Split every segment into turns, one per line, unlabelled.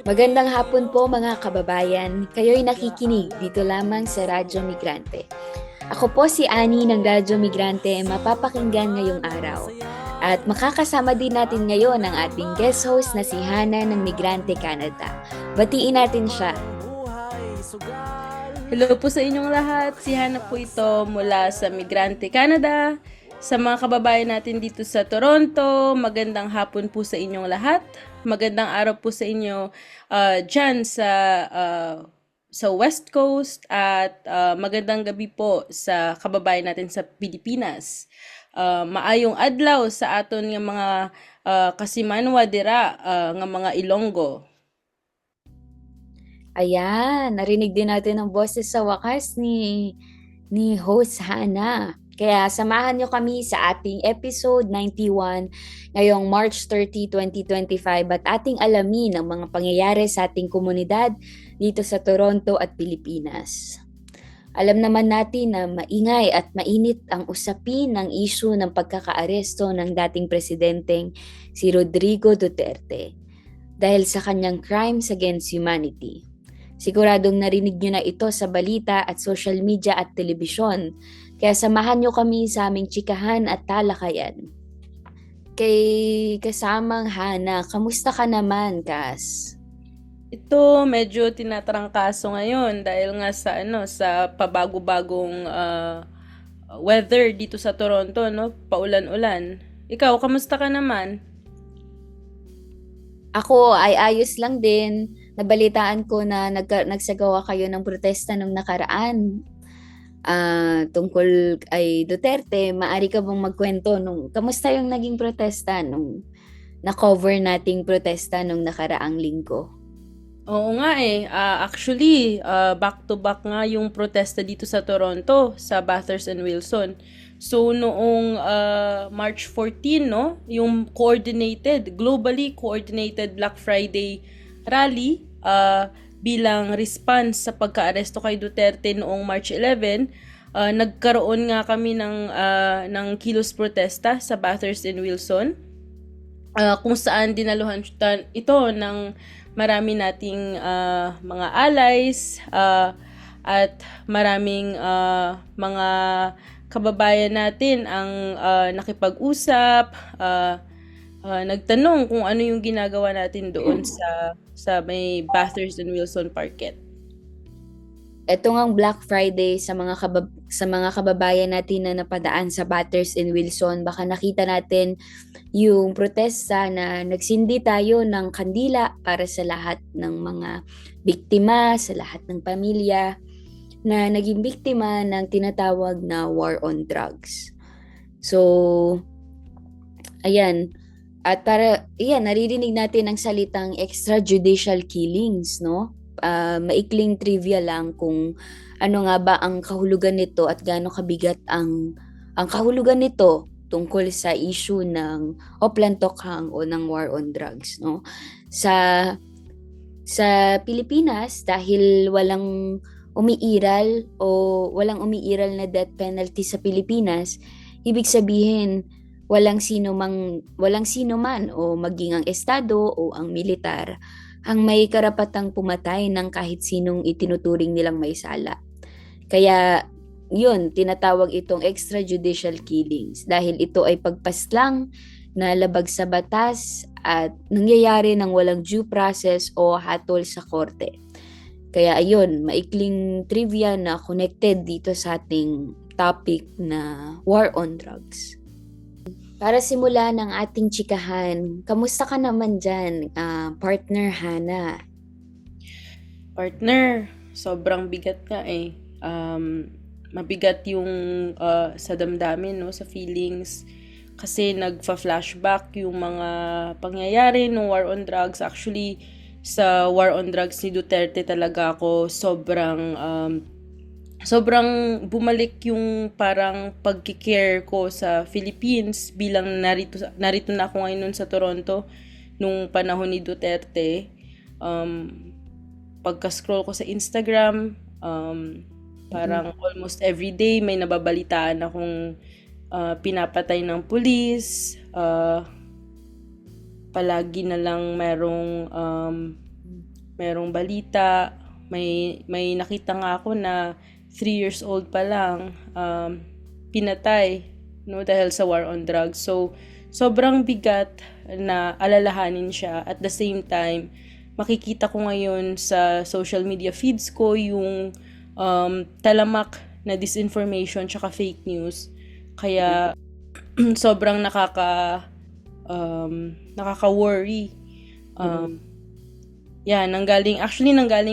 Magandang hapon po mga kababayan. Kayo'y nakikinig dito lamang sa Radyo Migrante. Ako po si Ani ng Radyo Migrante, mapapakinggan ngayong araw. At makakasama din natin ngayon ang ating guest host na si Hana ng Migrante Canada. Batiin natin siya.
Hello po sa inyong lahat. Si Hana po ito mula sa Migrante Canada. Sa mga kababayan natin dito sa Toronto, magandang hapon po sa inyong lahat. Magandang araw po sa inyo dyan sa West Coast at magandang gabi po sa kababayan natin sa Pilipinas. Maayong adlaw sa aton nga mga kasimanwa dira nga mga Ilonggo.
Ayan, narinig din natin ang boses sa wakas ni host Hana. Kaya samahan nyo kami sa ating episode 91 ngayong March 30, 2025 at ating alamin ang mga pangyayari sa ating komunidad dito sa Toronto at Pilipinas. Alam naman natin na maingay at mainit ang usapin ng issue ng pagkakaaresto ng dating presidenteng si Rodrigo Duterte dahil sa kanyang crimes against humanity. Siguradong narinig nyo na ito sa balita at social media at telebisyon. Kaya samahan nyo kami sa aming chikahan at talakayan. Kay kasamang Hana, kamusta ka naman, Kas?
Ito medyo tinatrangkaso ngayon dahil nga sa pabago-bagong weather dito sa Toronto, no? Paulan-ulan. Ikaw, kamusta ka naman?
Ako ay ayos lang din. Nabalitaan ko na nagsagawa kayo ng protesta nung nakaraan. Tungkol ay Duterte, maaari ka bang magkwento kamusta yung naging protesta nung na-cover nating protesta nung nakaraang linggo?
Oo nga eh. Actually, back-to-back nga yung protesta dito sa Toronto, sa Bathurst and Wilson. So, noong March 14, no, yung globally coordinated Black Friday rally, bilang response sa pagka-aresto kay Duterte noong March 11, nagkaroon nga kami ng kilos protesta sa Bathurst and Wilson, kung saan dinaluhan ito ng marami nating mga allies at maraming mga kababayan natin ang nakipag-usap, nagtanong kung ano yung ginagawa natin doon sa may Bathurst and Wilson Parket.
Ito ngang Black Friday sa mga kababayan natin na napadaan sa Bathurst and Wilson, baka nakita natin yung protesta na nagsindi tayo ng kandila para sa lahat ng mga biktima, sa lahat ng pamilya na naging biktima ng tinatawag na war on drugs. So, ayan. At naririnig natin ang salitang extrajudicial killings, no? Maikling trivia lang kung ano nga ba ang kahulugan nito at gaano kabigat ang kahulugan nito tungkol sa issue ng Oplantokhang o ng war on drugs, no? Sa Pilipinas, dahil walang umiiral na death penalty sa Pilipinas, ibig sabihin walang sino man o maging ang estado o ang militar ang may karapatang pumatay ng kahit sinong itinuturing nilang may sala. Kaya yun, tinatawag itong extrajudicial killings dahil ito ay pagpaslang na labag sa batas at nangyayari ng walang due process o hatol sa korte. Kaya ayun, maikling trivia na connected dito sa ating topic na war on drugs. Para simula ng ating chikahan, kamusta ka naman dyan, partner Hana?
Partner, sobrang bigat nga eh. Mabigat yung sa damdamin, no, sa feelings. Kasi nagfa-flashback yung mga pangyayari ng war on drugs. Actually, sa war on drugs ni Duterte talaga ako sobrang bumalik yung parang pagkikare ko sa Philippines bilang narito na ako ngayon sa Toronto nung panahon ni Duterte. Pagka-scroll ko sa Instagram, parang almost every day may nababalitaan akong pinapatay ng pulis, palagi na lang merong balita. May nakita nga ako na 3 years old pa lang pinatay, no, dahil sa war on drugs. So sobrang bigat na alalahanin siya. At the same time, makikita ko ngayon sa social media feeds ko yung talamak na disinformation tsaka fake news. Kaya sobrang nakaka-worry. Nanggaling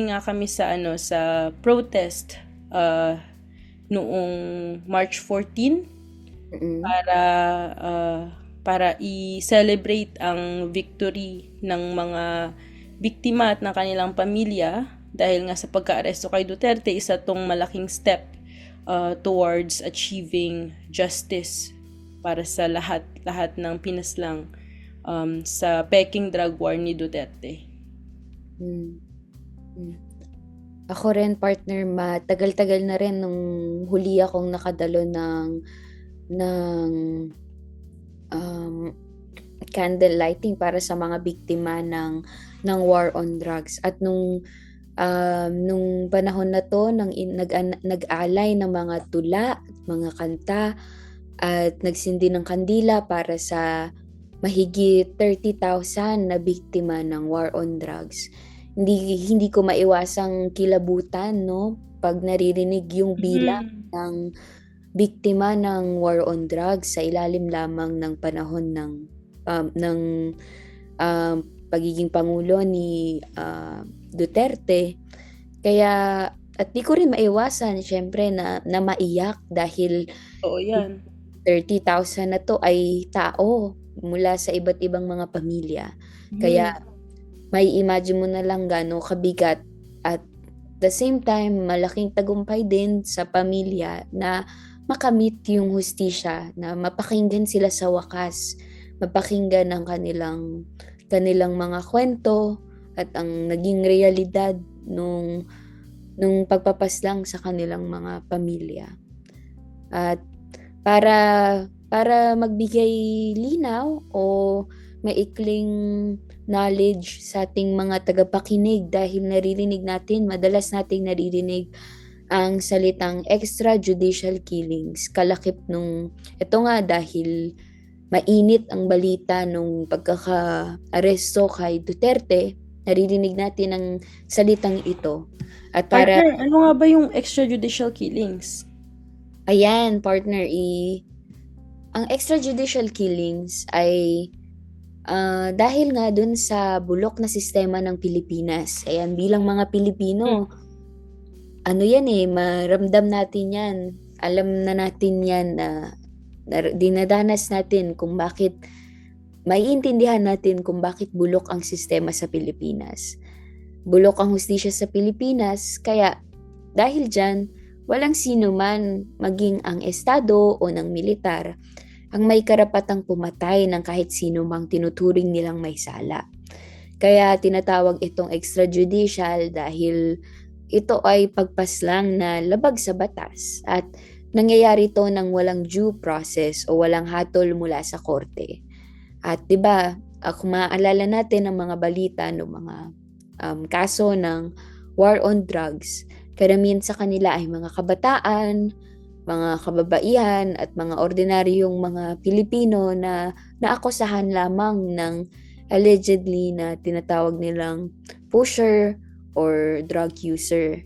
nga kami sa protest noong March 14 para i-celebrate ang victory ng mga biktima at ng kanilang pamilya dahil nga sa pagka-aresto kay Duterte, isa tong malaking step towards achieving justice para sa lahat ng pinaslang sa peking drug war ni Duterte.
Ako rin, partner, matagal-tagal na rin nung huli akong nakadalo ng candle lighting para sa mga biktima ng war on drugs. At nung panahon na to, nag-alay ng mga tula, mga kanta, at nagsindi ng kandila para sa mahigit 30,000 na biktima ng war on drugs. Hindi ko maiwasang kilabutan, no, pag naririnig yung bilang ng biktima ng war on drugs sa ilalim lamang ng panahon ng pagiging pangulo ni Duterte. Kaya at di ko rin maiwasan syempre na maiyak dahil
yan.
30,000 na to ay tao mula sa iba't ibang mga pamilya. Kaya may imagine mo na lang gaano kabigat at the same time malaking tagumpay din sa pamilya na makamit yung hustisya, na mapakinggan sila sa wakas, mapakinggan ang kanilang mga kwento at ang naging realidad nung pagpapaslang sa kanilang mga pamilya. At para magbigay linaw o maikling knowledge sa ating mga tagapakinig, dahil madalas nating naririnig ang salitang extrajudicial killings. Kalakip ito nga dahil mainit ang balita nung pagkaka-aresto kay Duterte, naririnig natin ang salitang ito. At
Partner, ano nga ba yung extrajudicial killings?
Ayan, partner, ang extrajudicial killings ay dahil nga dun sa bulok na sistema ng Pilipinas. Ayan, bilang mga Pilipino, maramdam natin yan. Alam na natin yan na dinadanas natin kung bakit, maiintindihan natin kung bakit bulok ang sistema sa Pilipinas. Bulok ang hustisya sa Pilipinas, kaya dahil dyan, walang sino man, maging ang estado o ng militar, ang may karapatang pumatay ng kahit sino mang tinuturing nilang may sala. Kaya tinatawag itong extrajudicial dahil ito ay pagpaslang na labag sa batas at nangyayari ito ng walang due process o walang hatol mula sa korte. At 'di ba, kung maaalala natin ang mga balita ng mga kaso ng war on drugs, karamihan sa kanila ay mga kabataan, mga kababaihan at mga ordinaryong mga Pilipino na naakusahan lamang ng allegedly na tinatawag nilang pusher or drug user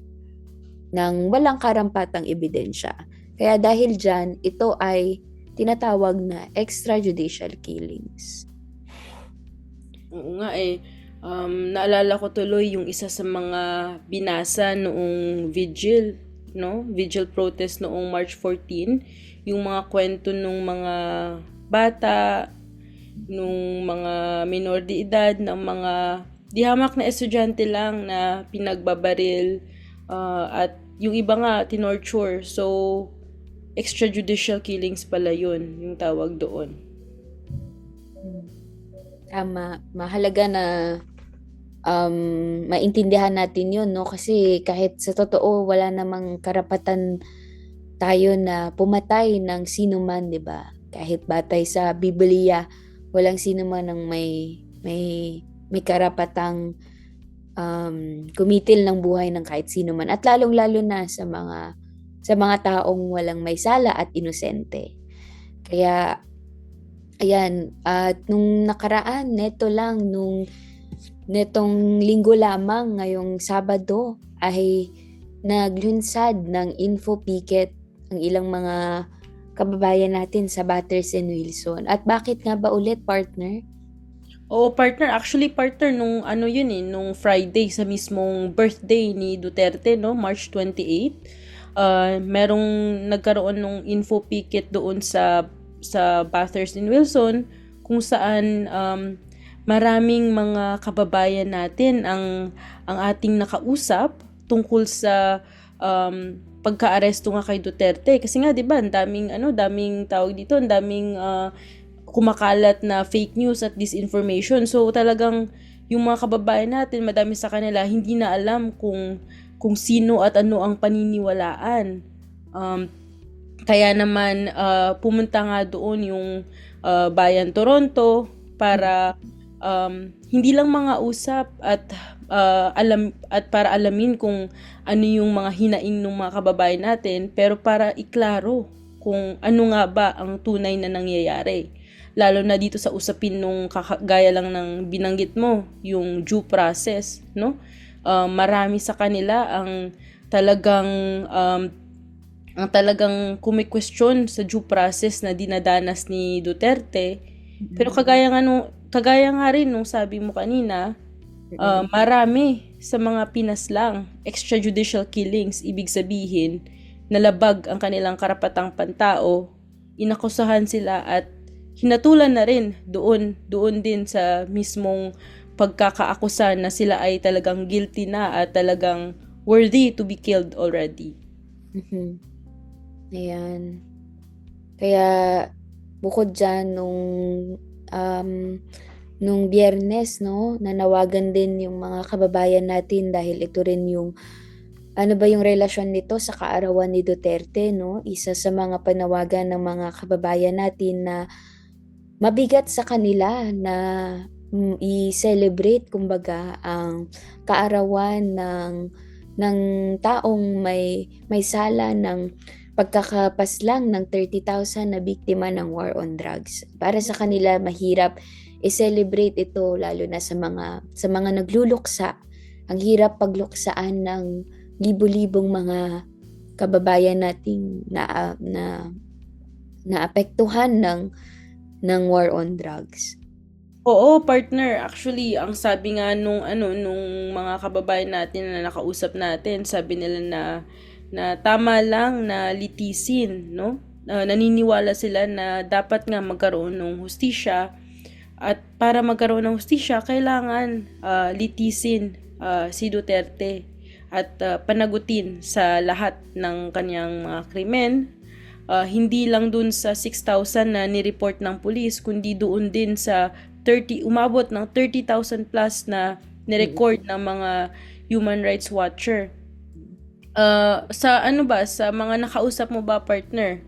ng walang karampatang ebidensya. Kaya dahil dyan, ito ay tinatawag na extrajudicial killings.
Oo nga naalala ko tuloy yung isa sa mga binasa noong vigil protest noong March 14, yung mga kwento nung mga bata, nung mga minor de edad, ng mga dihamak na estudyante lang na pinagbabaril at yung iba nga tinorture. So extrajudicial killings pala yun, yung tawag doon.
Tama, mahalaga na maintindihan natin yun, no? Kasi kahit sa totoo wala namang karapatan tayo na pumatay ng sino man, 'di ba? Kahit batay sa Biblia, walang sino man ang may karapatang kumitil ng buhay ng kahit sino man, at lalong-lalo na sa mga taong walang may sala at inosente. Kaya ayan, at nung nakaraan, netong linggo lamang, ngayong Sabado, ay naglunsad ng info picket ang ilang mga kababayan natin sa Batters and Wilson. At bakit nga ba ulit, partner?
Oo, partner. Actually, partner, nung ano yun nung Friday sa mismong birthday ni Duterte, no, March 28, merong nagkaroon ng info picket doon sa Bathurst in Wilson, kung saan maraming mga kababayan natin ang ating nakausap tungkol sa pagka-aresto nga kay Duterte. Kasi nga 'di ba, daming tawag dito, daming kumakalat na fake news at disinformation. So talagang yung mga kababayan natin, madami sa kanila hindi na alam kung sino at ano ang paniniwalaan. Kaya naman pumunta nga doon yung Bayan Toronto para hindi lang mga usap at para alamin kung ano yung mga hinaing ng mga kababayan natin, pero para iklaro kung ano nga ba ang tunay na nangyayari. Lalo na dito sa usapin nung gaya lang ng binanggit mo, yung due process, no? Marami sa kanila ang talagang kumikwestiyon sa due process na dinadanas ni Duterte. Pero kagaya nga rin nung sabi mo kanina, marami sa mga pinaslang extrajudicial killings, ibig sabihin nalabag ang kanilang karapatang pantao, inakusahan sila at hinatulan na rin doon din sa mismong pagkakaakusa na sila ay talagang guilty na at talagang worthy to be killed already.
Ayan. Kaya bukod dyan, nung Biyernes, no, nanawagan din yung mga kababayan natin dahil ito rin yung ano ba yung relasyon nito sa kaarawan ni Duterte, no? Isa sa mga panawagan ng mga kababayan natin na mabigat sa kanila na i-celebrate kumbaga ang kaarawan ng taong may sala ng pagkakapaslang ng 30,000 na biktima ng war on drugs. Para sa kanila mahirap i-celebrate ito, lalo na sa mga nagluluksa. Ang hirap pagluksaan ng libo-libong mga kababayan nating na apektuhan ng war on drugs.
Oo, partner. Actually, ang sabi nga nung mga kababayan natin na nakausap natin, sabi nila na tama lang na litisin, no? Naniniwala sila na dapat nga magkaroon ng hustisya, at para magkaroon ng hustisya, kailangan litisin si Duterte at panagutin sa lahat ng kanyang mga krimen. Hindi lang dun sa 6,000 na nireport ng pulis, kundi doon din sa umabot ng 30,000 plus na nirecord ng mga human rights watcher. Sa mga nakausap mo ba, partner,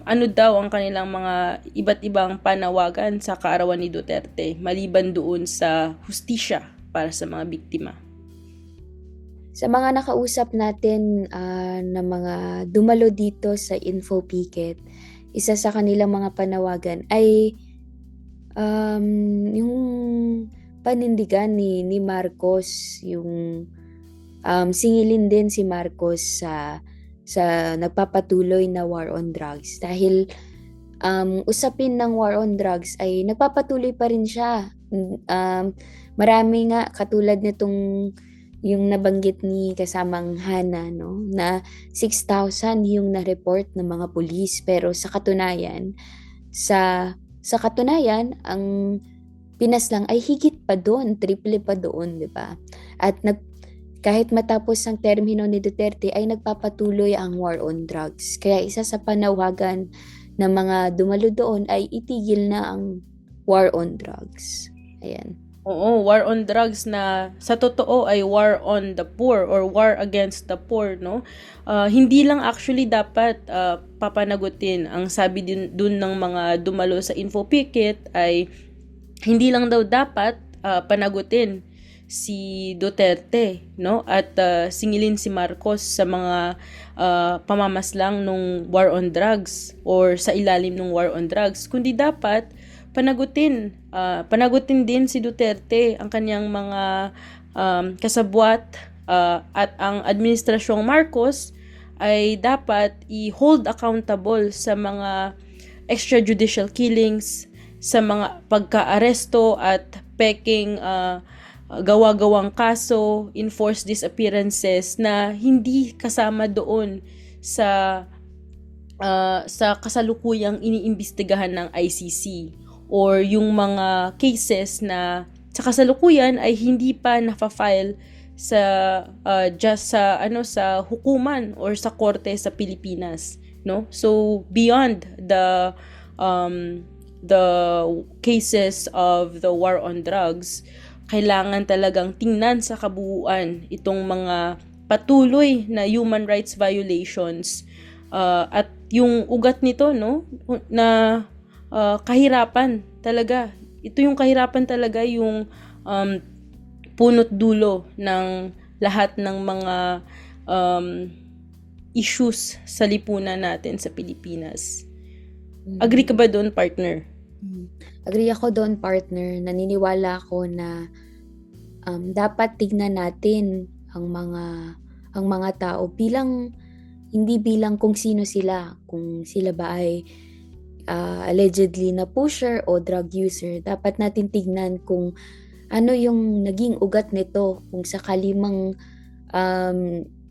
ano daw ang kanilang mga iba't ibang panawagan sa kaarawan ni Duterte maliban doon sa hustisya para sa mga biktima?
Sa mga nakausap natin na mga dumalo dito sa info picket, isa sa kanilang mga panawagan ay yung panindigan ni Marcos, yung singilin din si Marcos sa nagpapatuloy na war on drugs, dahil usapin ng war on drugs ay nagpapatuloy pa rin siya. Marami nga katulad nitong yung nabanggit ni kasamang Hana, no, na 6,000 yung na-report ng mga pulis, pero sa katunayan ang pinaslang ay higit pa doon, triple pa doon, 'di ba? At kahit matapos ang termino ni Duterte ay nagpapatuloy ang war on drugs. Kaya isa sa panawagan ng mga dumalo doon ay itigil na ang war on drugs. Ayan.
Oo, war on drugs na sa totoo ay war on the poor or war against the poor, no? Hindi lang actually dapat papanagutin. Ang sabi din dun ng mga dumalo sa info picket ay hindi lang daw dapat panagutin si Duterte, no? At singilin si Marcos sa mga pamamaslang nung war on drugs or sa ilalim ng war on drugs, kundi dapat panagutin din si Duterte, ang kanyang mga kasabwat, at ang administrasyong Marcos ay dapat i-hold accountable sa mga extrajudicial killings, sa mga pagka-aresto at peking gawa-gawang kaso, enforced disappearances na hindi kasama doon sa kasalukuyang iniimbestigahan ng ICC, or yung mga cases na sa kasalukuyan ay hindi pa na-file sa just sa hukuman or sa korte sa Pilipinas, no? So beyond the cases of the war on drugs, kailangan talagang tingnan sa kabuuan itong mga patuloy na human rights violations, at yung ugat nito, no, na kahirapan talaga. Ito yung kahirapan talaga, yung punot dulo ng lahat ng mga issues sa lipunan natin sa Pilipinas. Agree ka ba doon, partner?
Agree ako doon, partner. Naniniwala ako na dapat tignan natin ang mga tao bilang hindi bilang kung sino sila, kung sila ba ay allegedly na pusher o drug user. Dapat natin tignan kung ano yung naging ugat nito, kung sakali mang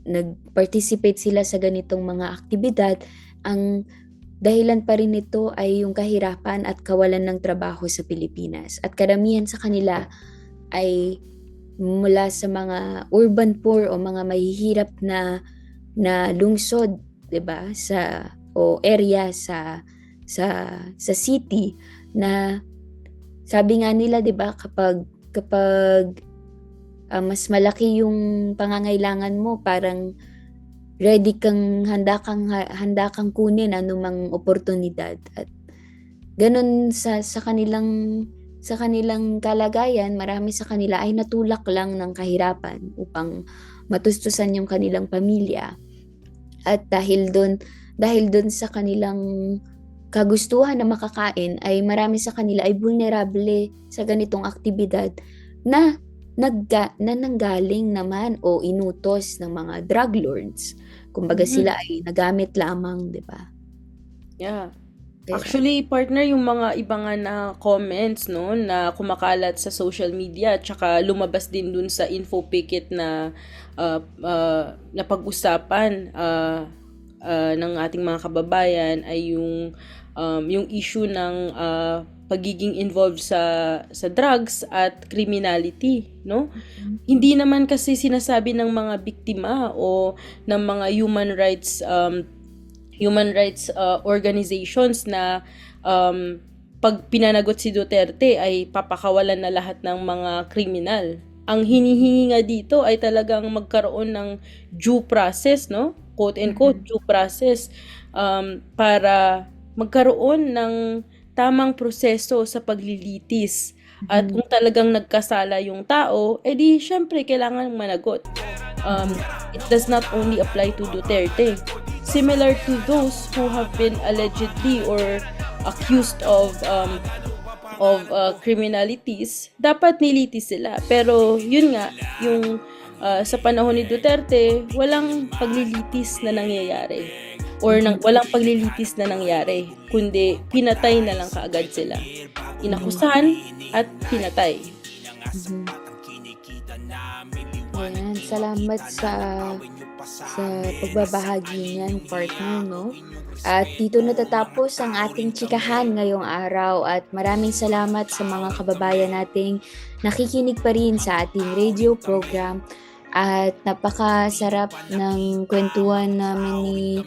nag-participate sila sa ganitong mga aktibidad. Ang dahilan pa rin nito ay yung kahirapan at kawalan ng trabaho sa Pilipinas. At karamihan sa kanila ay mula sa mga urban poor o mga mahihirap na lungsod, 'di ba? O area sa city, na sabi nga nila, 'di ba, kapag mas malaki yung pangangailangan mo, parang handa kang kunin anumang oportunidad. At ganun sa kanilang kalagayan, marami sa kanila ay natulak lang ng kahirapan upang matustusan yung kanilang pamilya. At dahil doon sa kanilang kagustuhan na makakain, ay marami sa kanila ay vulnerable sa ganitong aktibidad na nanggaling naman o inutos ng mga drug lords. Kumbaga sila ay nagamit lamang, 'di ba?
Yeah. Actually, partner, yung mga iba nga na comments, no, na kumakalat sa social media, tsaka lumabas din dun sa info picket na pag-usapan ng ating mga kababayan ay yung issue ng pagiging involved sa drugs at criminality, no? Hindi naman kasi sinasabi ng mga biktima o ng mga human rights organizations na pag pinanagot si Duterte ay papakawalan na lahat ng mga kriminal. Ang hinihingi nga dito ay talagang magkaroon ng due process, no? Quote and quote, due process, para magkaroon ng tamang proseso sa paglilitis. At kung talagang nagkasala yung tao, edi syempre kailangan managot. It does not only apply to Duterte. Similar to those who have been allegedly or accused of criminalities, dapat nilitis sila. Pero yun nga, yung sa panahon ni Duterte, walang paglilitis na nangyayari. Walang paglilitis na nangyari, kundi pinatay na lang kaagad sila. Inakusahan at pinatay.
Ayan, salamat sa pagbabahagi niyan, partner, no? At dito natatapos ang ating chikahan ngayong araw, at maraming salamat sa mga kababayan nating nakikinig pa rin sa ating radio program. At napakasarap ng kwentuhan namin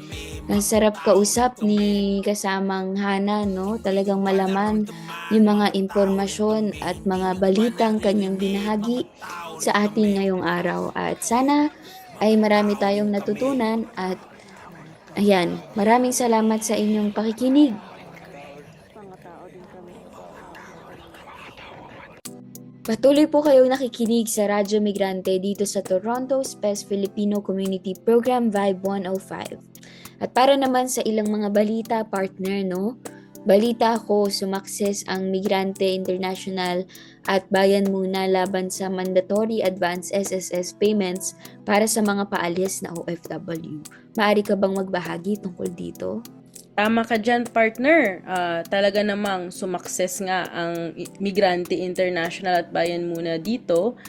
ang sarap kausap ni kasamang Hana, no? Talagang malaman yung mga impormasyon at mga balitang kanyang binahagi sa atin ngayong araw. At sana ay marami tayong natutunan at ayan, maraming salamat sa inyong pakikinig. Patuloy po kayong nakikinig sa Radyo Migrante dito sa Toronto Space Filipino Community Program Vibe 105. At para naman sa ilang mga balita, partner, no? Balita ko, sumakses ang Migrante International at Bayan Muna laban sa mandatory advance SSS payments para sa mga paalis na OFW. Maaari ka bang magbahagi tungkol dito?
Tama ka dyan, partner. Talaga namang sumakses nga ang Migrante International at Bayan Muna dito,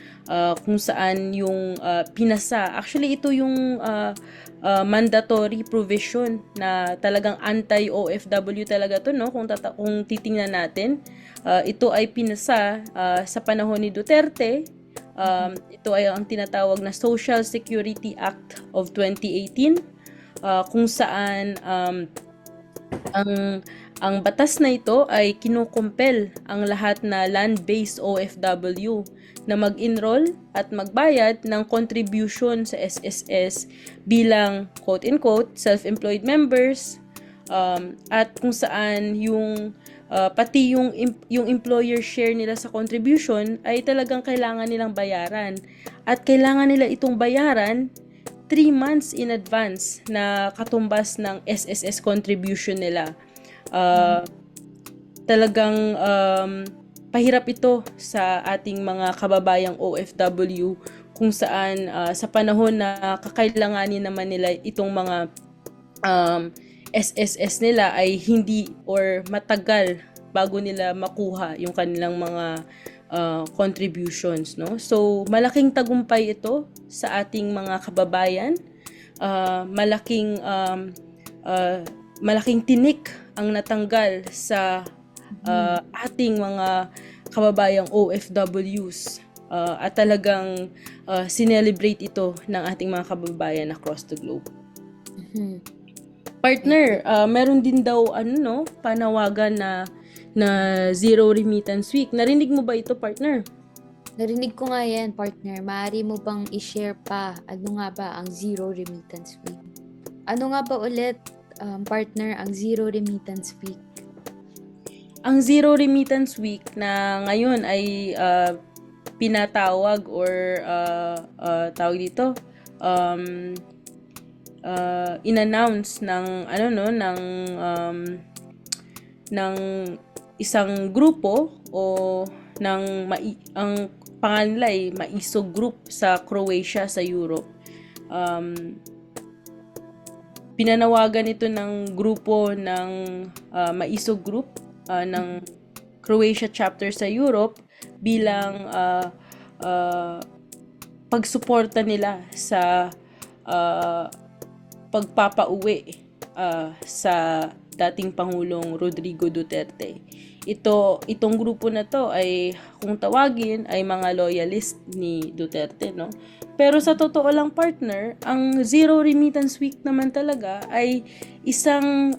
kung saan yung pinasa. Actually, ito yung mandatory provision na talagang anti-OFW talaga to, no? Kung titingnan natin, ito ay pinasa sa panahon ni Duterte. Ito ay ang tinatawag na Social Security Act of 2018, kung saan ang batas na ito ay kinukumpel ang lahat na land-based OFW na mag-enroll at magbayad ng contribution sa SSS bilang quote-unquote self-employed members, at kung saan yung pati yung employer share nila sa contribution ay talagang kailangan nilang bayaran, at kailangan nila itong bayaran 3 months in advance na katumbas ng SSS contribution nila. Talagang pahirap ito sa ating mga kababayang OFW, kung saan sa panahon na kakailanganin naman nila itong mga SSS nila ay hindi or matagal bago nila makuha yung kanilang mga contributions, no? So malaking tagumpay ito sa ating mga kababayan. Malaking tinik ang natanggal sa ating mga kababayang OFWs, at talagang sinelebrate ito ng ating mga kababayan across the globe. Partner, meron din daw panawagan na Zero Remittance Week. Narinig mo ba ito, partner?
Narinig ko nga yan, partner. Maaari mo bang i-share pa ano nga ba ang Zero Remittance Week? Ano nga ba ulit, partner, ang Zero Remittance Week?
Ang Zero Remittance Week na ngayon ay pinatawag or tawag dito, in-announce ng isang grupo o ang pangalan nila ay Maisog Group sa Croatia sa Europe. Pinanawagan ito ng grupo ng Maisog Group ng Croatia chapter sa Europe bilang pagsuporta nila sa pagpapauwi sa dating Pangulong Rodrigo Duterte. Itong grupo na to ay, kung tawagin, ay mga loyalist ni Duterte, no? Pero sa totoo lang, partner, ang Zero Remittance Week naman talaga ay isang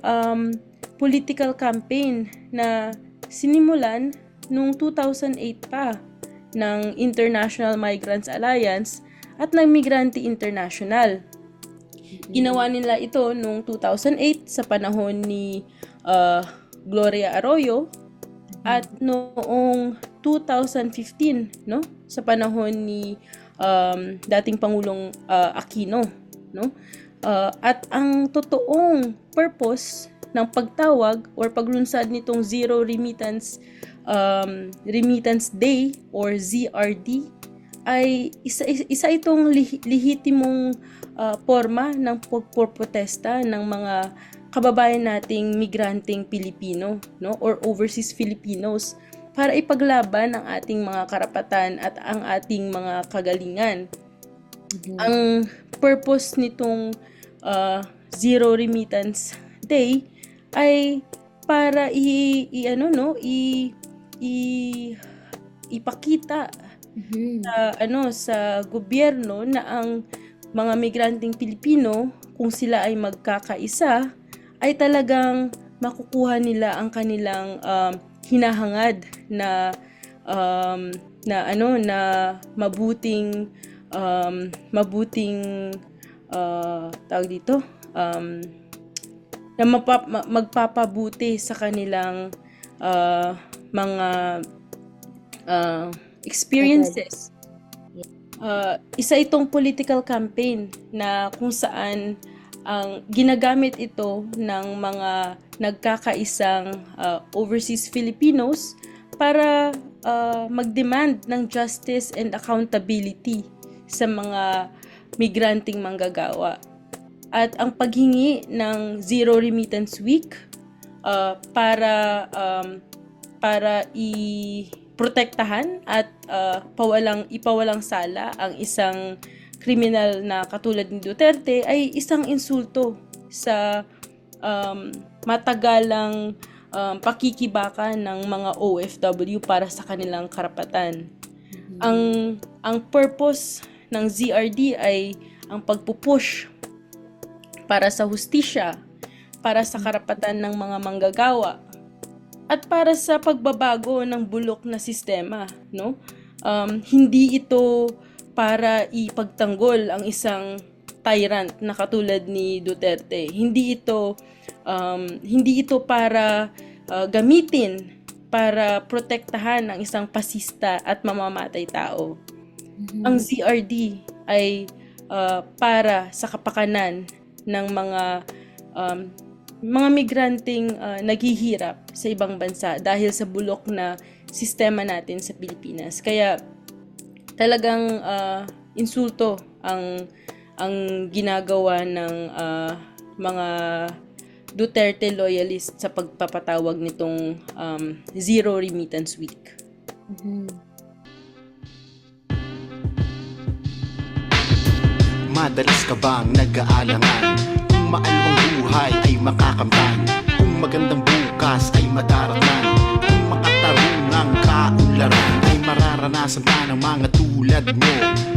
political campaign na sinimulan noong 2008 pa ng International Migrants Alliance at ng Migrante International. Ginawa nila ito noong 2008 sa panahon ni Gloria Arroyo, at noong 2015, no, sa panahon ni dating Pangulong Aquino, no? At ang totoong purpose ng pagtawag or paglunsad nitong Zero Remittance Day or ZRD ay isa itong lehitimong forma ng pagpoprotesta ng mga kababayan nating migranteng Pilipino, no, or overseas Filipinos, para ipaglaban ang ating mga karapatan at ang ating mga kagalingan. Ang purpose nitong Zero Remittance Day ay para ipakita
Mhm.
sa gobyerno na ang mga migranteng Pilipino, kung sila ay magkakaisa, ay talagang makukuha nila ang kanilang hinahangad na na mabuting tawag dito, um, na magpapabuti sa kanilang mga
Agad.
experiences. Isa itong political campaign na kung saan ang ginagamit ito ng mga nagkakaisang overseas Filipinos para mag-demand ng justice and accountability sa mga migranting manggagawa. At ang paghingi ng Zero Remittance Week para protektahan at ipawalang sala ang isang kriminal na katulad ni Duterte ay isang insulto sa matagalang pakikibaka ng mga OFW para sa kanilang karapatan. Ang purpose ng ZRD ay ang pagpupush para sa hustisya, para sa karapatan ng mga manggagawa, at para sa pagbabago ng bulok na sistema, no? Hindi ito para ipagtanggol ang isang tyrant na katulad ni Duterte. Hindi ito para gamitin para protektahan ang isang pasista at mamamatay tao. Ang ZRD ay para sa kapakanan ng mga migranteng naghihirap sa ibang bansa dahil sa bulok na sistema natin sa Pilipinas. Kaya talagang insulto ang ginagawa ng mga Duterte loyalist sa pagpapatawag nitong Zero Remittance Week.
Madalas ka bang nag-aalangan kung maalwang buhay ay makakamtan, kung magandang bukas ay madaratnan, kung makatarungang kaunlaran ay mararanasan pa ng mga tulad mo,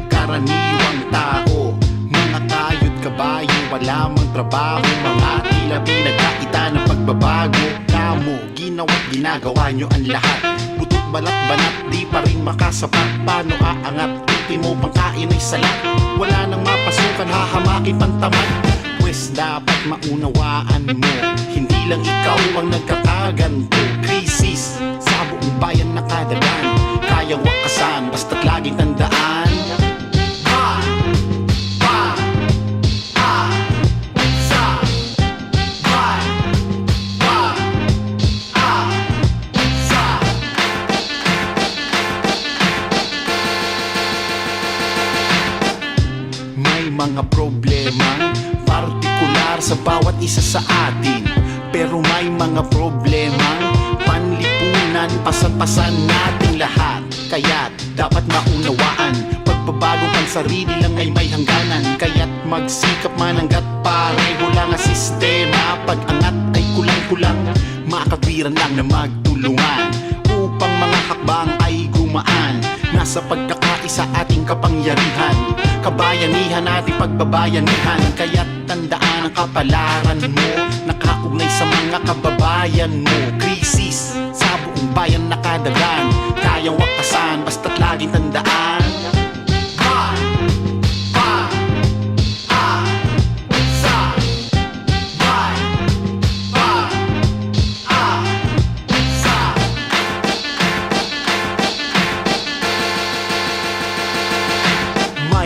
karaniwang tao, mga kayod kabayo, wala mang trabaho, mga tila pinagkakita ng pagbabago. Kamo, ginawa't ginagawa nyo ang lahat, butot balat banat, di pa rin makasapat. Paano aangat? Ultimo pangkain ay salat, wala nang mapasukan, hahamakin pang tamad. Pwes dapat maunawaan mo, hindi lang ikaw ang nagkakaganto. Krisis sa buong bayan nakadagan, kayang wakasan basta't laging tandaan. Mga problemang partikular sa bawat isa sa atin, pero may mga problemang panlipunan, pasan-pasan nating lahat. Kaya dapat maunawaan, pagbabagong ang sarili lang ay may hangganan. Kaya't magsikap man hanggat pareho lang ang sistema, pag-angat ay kulang-kulang, makatwiran lang na magtulungan upang mga hakbang ay gumaan. Nasa pagkakaisa ating kapangyarihan, kabayanihan ating pagbabayanihan. Kaya't tandaan ang kapalaran mo, nakaugnay sa mga kababayan mo. Krisis sa buong bayan nakadagan, kayang wakasan basta't laging tandaan.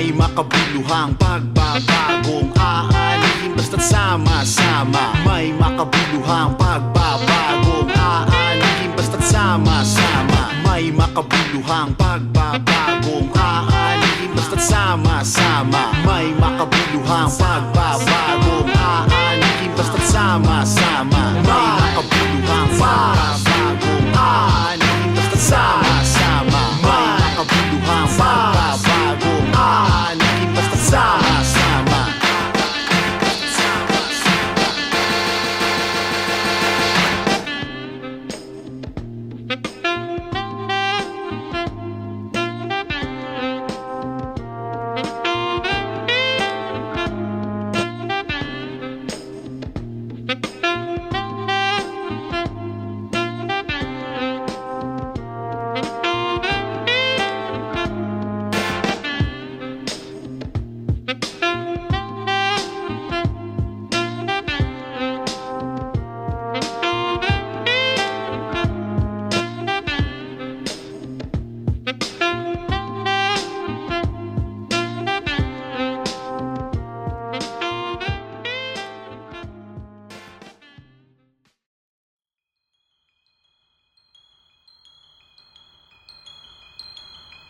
May makabuluhang pagbabagong aanin basta't sama-sama. May makabuluhang pagbabagong aanin basta't sama-sama. May makabuluhang pagbabagong aanin basta't sama-sama. May makabuluhang pagbabagong aanin basta't sama-sama. May makabuluhang pagbabagong aanin basta't sama-sama. May makabuluhang pagbabagong aanin basta't sama-sama.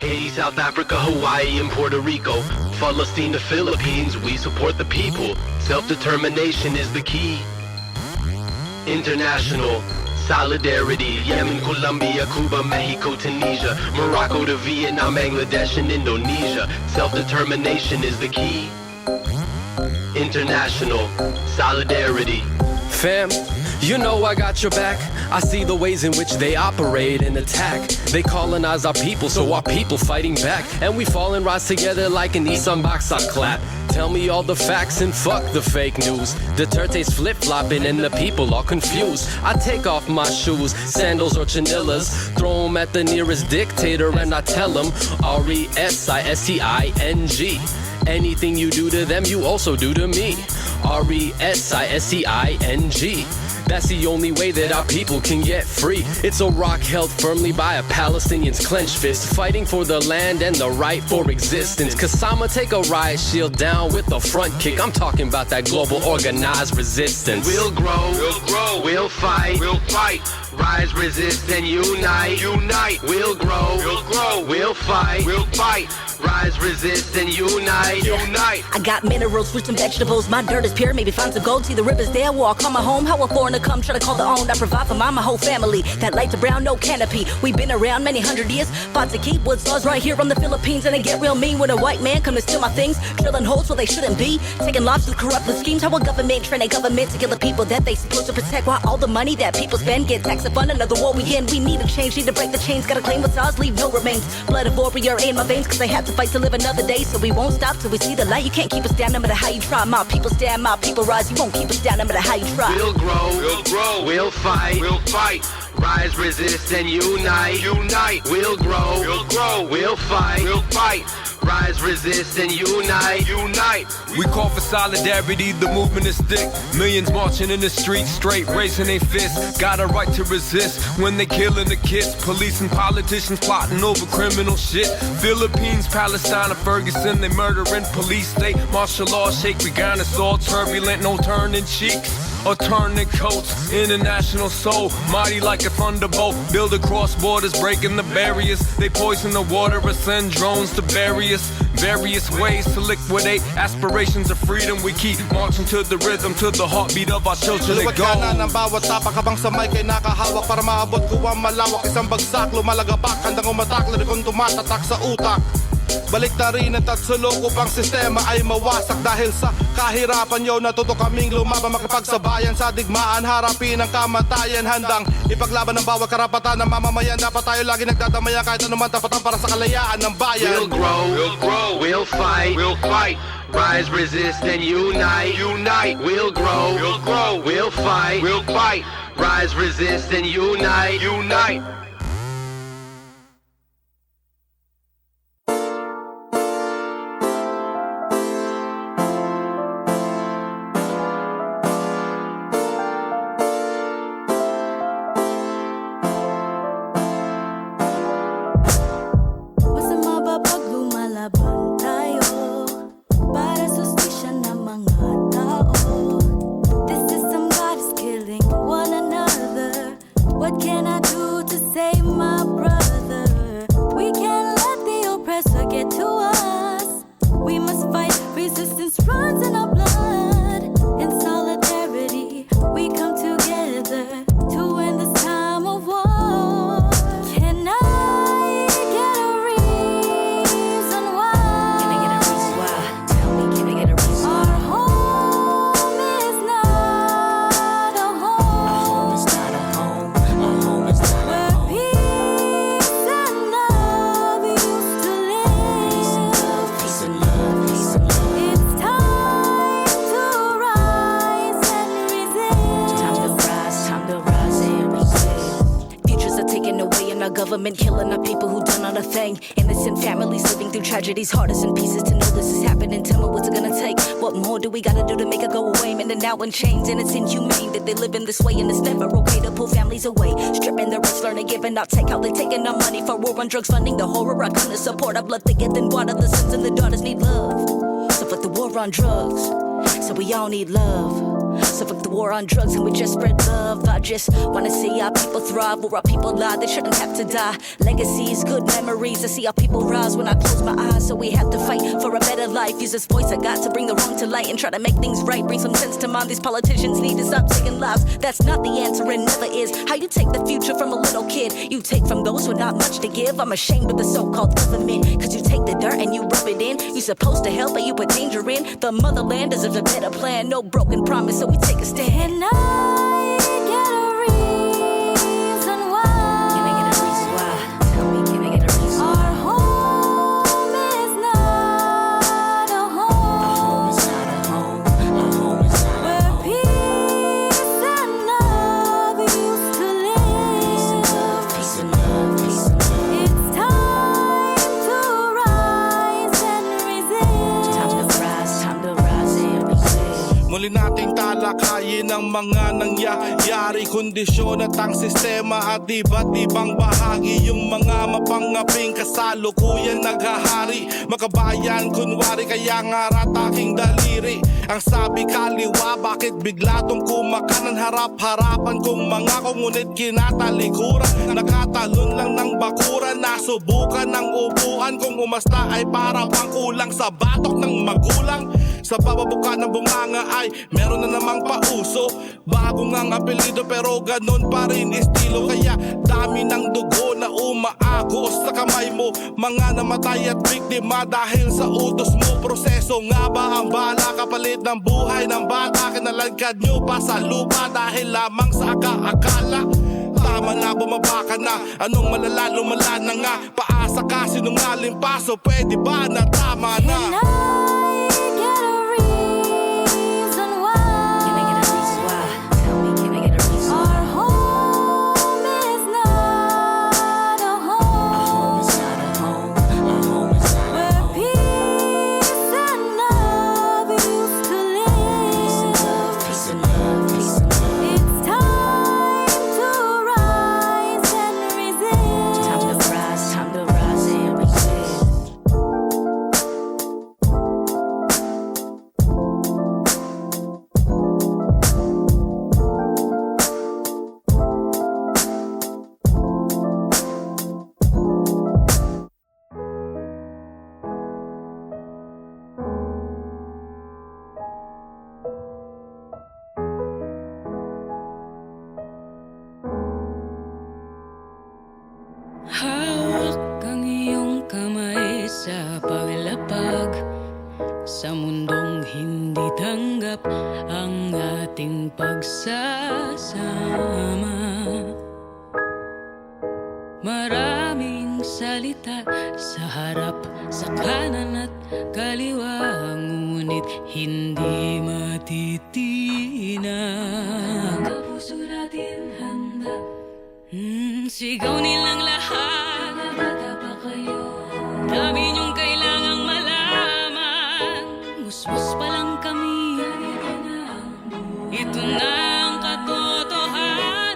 Haiti, South Africa, Hawaii, and Puerto Rico. Palestine, the Philippines, we support the people. Self-determination is the key. International solidarity. Yemen, Colombia, Cuba, Mexico, Tunisia, Morocco to Vietnam, Bangladesh, and Indonesia. Self-determination is the key. International solidarity.
Fam, you know I got your back. I see the ways in which they operate and attack. They colonize our people, so our people fighting back. And we fall and rise together like an Isan Baksa clap. Tell me all the facts and fuck the fake news. Duterte's flip-flopping and the people are confused. I take off my shoes, sandals or chinillas, throw them at the nearest dictator and I tell them R-E-S-I-S-T-I-N-G. Anything you do to them, you also do to me. R-E-S-I-S-T-I-N-G. That's the only way that our people can get free. It's a rock held firmly by a Palestinian's clenched fist, fighting for the land and the right for existence. Kasama take a riot shield down with a front kick. I'm talking about that global organized resistance.
We'll grow, we'll fight, rise, resist, and unite. We'll grow, we'll fight, rise, resist, and unite.
I got minerals, fruits, and vegetables. My dirt is pure, maybe find some gold. See the rivers there, walk, call my home. How a foreigner come, try to call their own. I provide for my whole family. That light to brown, no canopy. We've been around many hundred years. Fought to keep woods laws right here from the Philippines. And they get real mean when a white man come to steal my things. Drilling holes where they shouldn't be. Taking lives with corrupt schemes. How a government train a government to kill the people that they supposed to protect. While all the money that people spend get taxed to fund another war we end. We need a change, need to break the chains. Gotta claim what's ours, leave no remains. Blood of warrior in my veins, cause they have to fight to live another day. So we won't stop till we see the light. You can't keep us down no matter how you try. My people stand, my people rise. You won't keep us down no matter how you try.
We'll grow, we'll fight, rise, resist, and unite. We'll grow, we'll fight, rise, resist, and unite.
We call for solidarity, the movement is thick. Millions marching in the streets, straight raising their fists. Got a right to resist when they killing the kids. Police and politicians plotting over criminal shit. Philippines, Palestine, and Ferguson, they murdering police state. Martial law shake, we got us all turbulent, no turning cheeks or turning coats. International soul, mighty like a thunderbolt. Build across borders, breaking the barriers. They poison the water or send drones to bury us. Various ways to liquidate aspirations of freedom. We keep marching to the rhythm, to the heartbeat of our children. Let go.
Luwag ka na ng bawat tapak habang sa mic ay nakahawak. Para maabot ko ang malawak. Isang bagsak, lumalagapak. Handang umatak, lirikong tumatatak sa utak. Balik na rin at sulok upang sistema ay mawasak. Dahil sa kahirapan nyo, natuto kaming lumaban. Makipagsabayan sa digmaan, harapin ang kamatayan. Handang ipaglaban ng bawat karapatan ng mamamayan. Dapat tayo lagi nagdadamayan kahit anuman tapatan para sa kalayaan ng bayan.
We'll grow, we'll fight, rise, resist, and unite. We'll grow, we'll fight, rise, resist, and unite.
Government killing our people who done not a thing. Innocent families living through tragedies, hard as in pieces to know this is happening. Tell me what's it gonna take? What more do we gotta do to make it go away? Men are now in chains and it's inhumane that they live in this way. And it's never okay to pull families away. Stripping their rights, learning, giving out, take how they taking our money for war on drugs, funding the horror. I couldn't support our blood thicker than water. The sons and the daughters need love. So fuck the war on drugs. So we all need love. So fuck the war on drugs and we just spread love. love. I just wanna see our people thrive, where our people lie, they shouldn't have to die. Legacies, good memories, I see our people rise when I close my eyes. So we have to fight for a better life. Use this voice I got to bring the wrong to light and try to make things right. Bring some sense to mind. These politicians need to stop taking lives. That's not the answer and never is. How you take the future from a little kid? You take from those with not much to give. I'm ashamed of the so-called government, cause you take the dirt and you rub it in. You supposed to help but you put danger in. The motherland deserves a better plan. No broken promise, so we take a stand.
And I get a reason why.
Can I get a reason why? Tell me, can I get a reason why?
Our home is not a home.
Our home is not a home. Our home is not a
Where
home.
peace and love used to live.
Peace and love, peace and love, peace and love.
It's time to rise and resist.
Time to rise and resist.
Muli nating talakayin ang mga nangyayari, kondisyon at ang sistema at iba't ibang bahagi. Yung mga mapangaping kasalukuyan naghahari, makabayan kunwari kaya nga rataking daliri. Ang sabi kaliwa, bakit bigla tong kumakanan? Harap-harapan kong mga ngunit kinatalikuran. Nakatalon lang ng bakuran, nasubukan ng upuan. Kung umasta ay para pang kulang sa batok ng magulang. Sa pababuka ng bunganga ay meron na namang pauso. Bago ngang apelido pero ganon pa rin estilo. Kaya dami ng dugo na umaagos sa kamay mo. Mga namatay at biktima dahil sa utos mo. Proseso nga ba ang bala kapalit ng buhay ng bata? Kinalagkad nyo pa sa lupa dahil lamang sa akala. Tama na, bumaba ka na. Anong malala, lumala na nga. Paasa ka, sinungaling pa. So pwede ba na tama na?
And I get a reason why.
Can I get a reason why? Tell me, can I get a reason why?
Our home is not a home.
Our home is not a home. Our home is not a
Where
home.
peace and love used to live.
Peace and love, peace and love, peace and love.
It's time to rise and resist.
Time to rise and resist.
Hawak ang iyong kamay sa paglapag sa mundong hindi tanggap ang ating pagsasama. Maraming salita sa harap, sa kanan at kaliwa, ngunit hindi matitinag. Ang puso natin handa. Sigaw nilang lahat. Bata pa kayo. Dami niyong kailangang malaman. Musmus pa lang kami. Ito na ang katotohanan.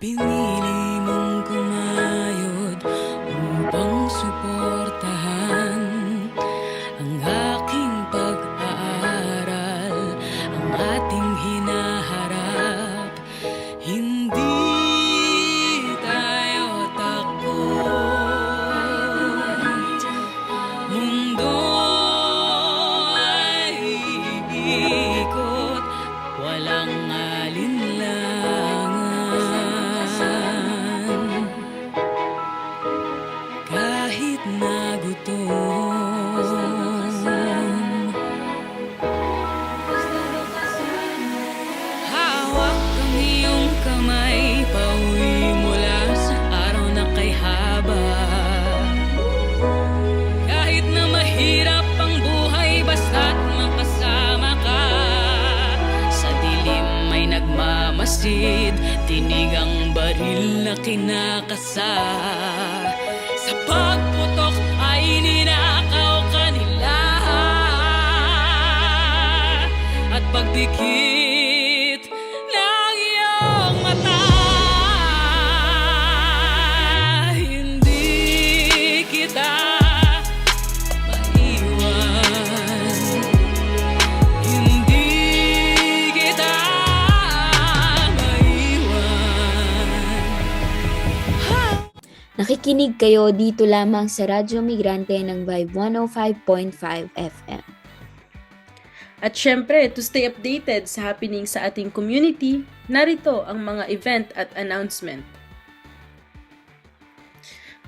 Pinili mong kumayod upang suportahan ang aking pag-aaral, ang ating hinaharap. Hindi tayo takot. Mundo ay iikot, walang alinlangan. Kahit na gutom, hawak ang iyong kamay, pauwi mula sa araw na kay haba. Kahit na mahirap ang buhay, basta't makasama ka. Sa dilim may nagmamasid, tinig ang baril na kinakasa. Sa pagputok ay ninakaw ka nila, at pagdikit ng iyong mata. Hindi kita maiwan. Hindi kita maiwan.
Nakikinig kayo dito lamang sa Radyo Migrante ng Vibe 105.5 FM.
At syempre, to stay updated sa happening sa ating community, narito ang mga event at announcement.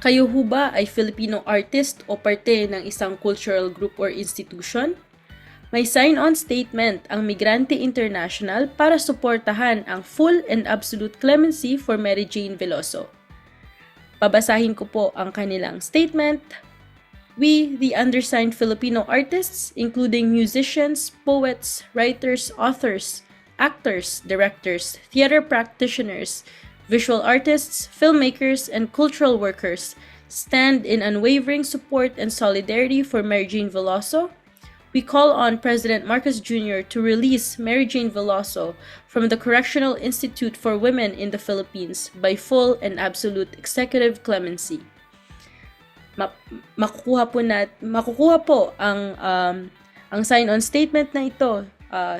Kayo ho ba ay Filipino artist o parte ng isang cultural group or institution? May sign-on statement ang Migrante International para suportahan ang full and absolute clemency for Mary Jane Veloso. Babasahin ko po ang kanilang statement. We, the undersigned Filipino artists, including musicians, poets, writers, authors, actors, directors, theater practitioners, visual artists, filmmakers, and cultural workers, stand in unwavering support and solidarity for Mary Jane Veloso. We call on President Marcos Jr. to release Mary Jane Veloso from the Correctional Institute for Women in the Philippines by full and absolute executive clemency. Makukuha po ang sign-on statement na ito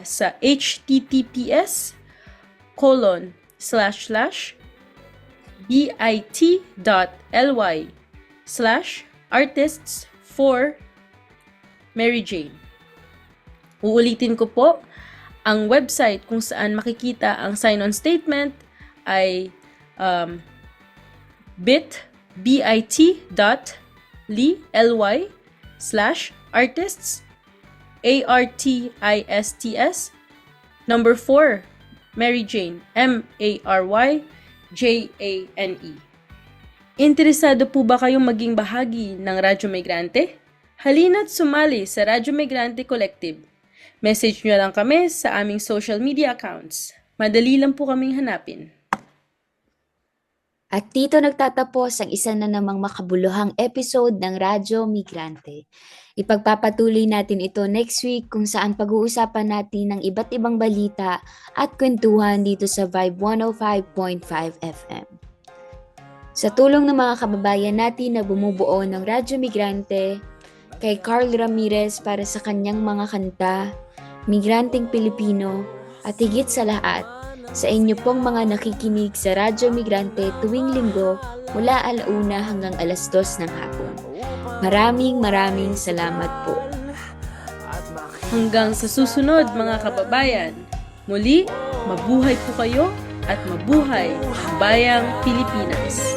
sa https://bit.ly/artists for Mary Jane. Uulitin ko po, ang website kung saan makikita ang sign-on statement ay bit.ly/artists ARTISTS number 4 Mary Jane MARYJANE. Interesado po ba kayong maging bahagi ng Radyo Migrante? Halina't sumali sa Radyo Migrante Collective. Message nyo lang kami sa aming social media accounts. Madali lang po kaming hanapin.
At dito nagtatapos ang isa na namang makabuluhang episode ng Radyo Migrante. Ipagpapatuloy natin ito next week kung saan pag-uusapan natin ng iba't ibang balita at kwentuhan dito sa Vibe 105.5 FM. Sa tulong ng mga kababayan natin na bumubuo ng Radyo Migrante, kay Carl Ramirez para sa kanyang mga kanta, Migranteng Pilipino, at higit sa lahat, sa inyo pong mga nakikinig sa Radyo Migrante tuwing linggo mula 1:00 hanggang 2:00 ng hapon. Maraming salamat po.
Hanggang sa susunod mga kababayan, muli, mabuhay po kayo at mabuhay ang bayang Pilipinas.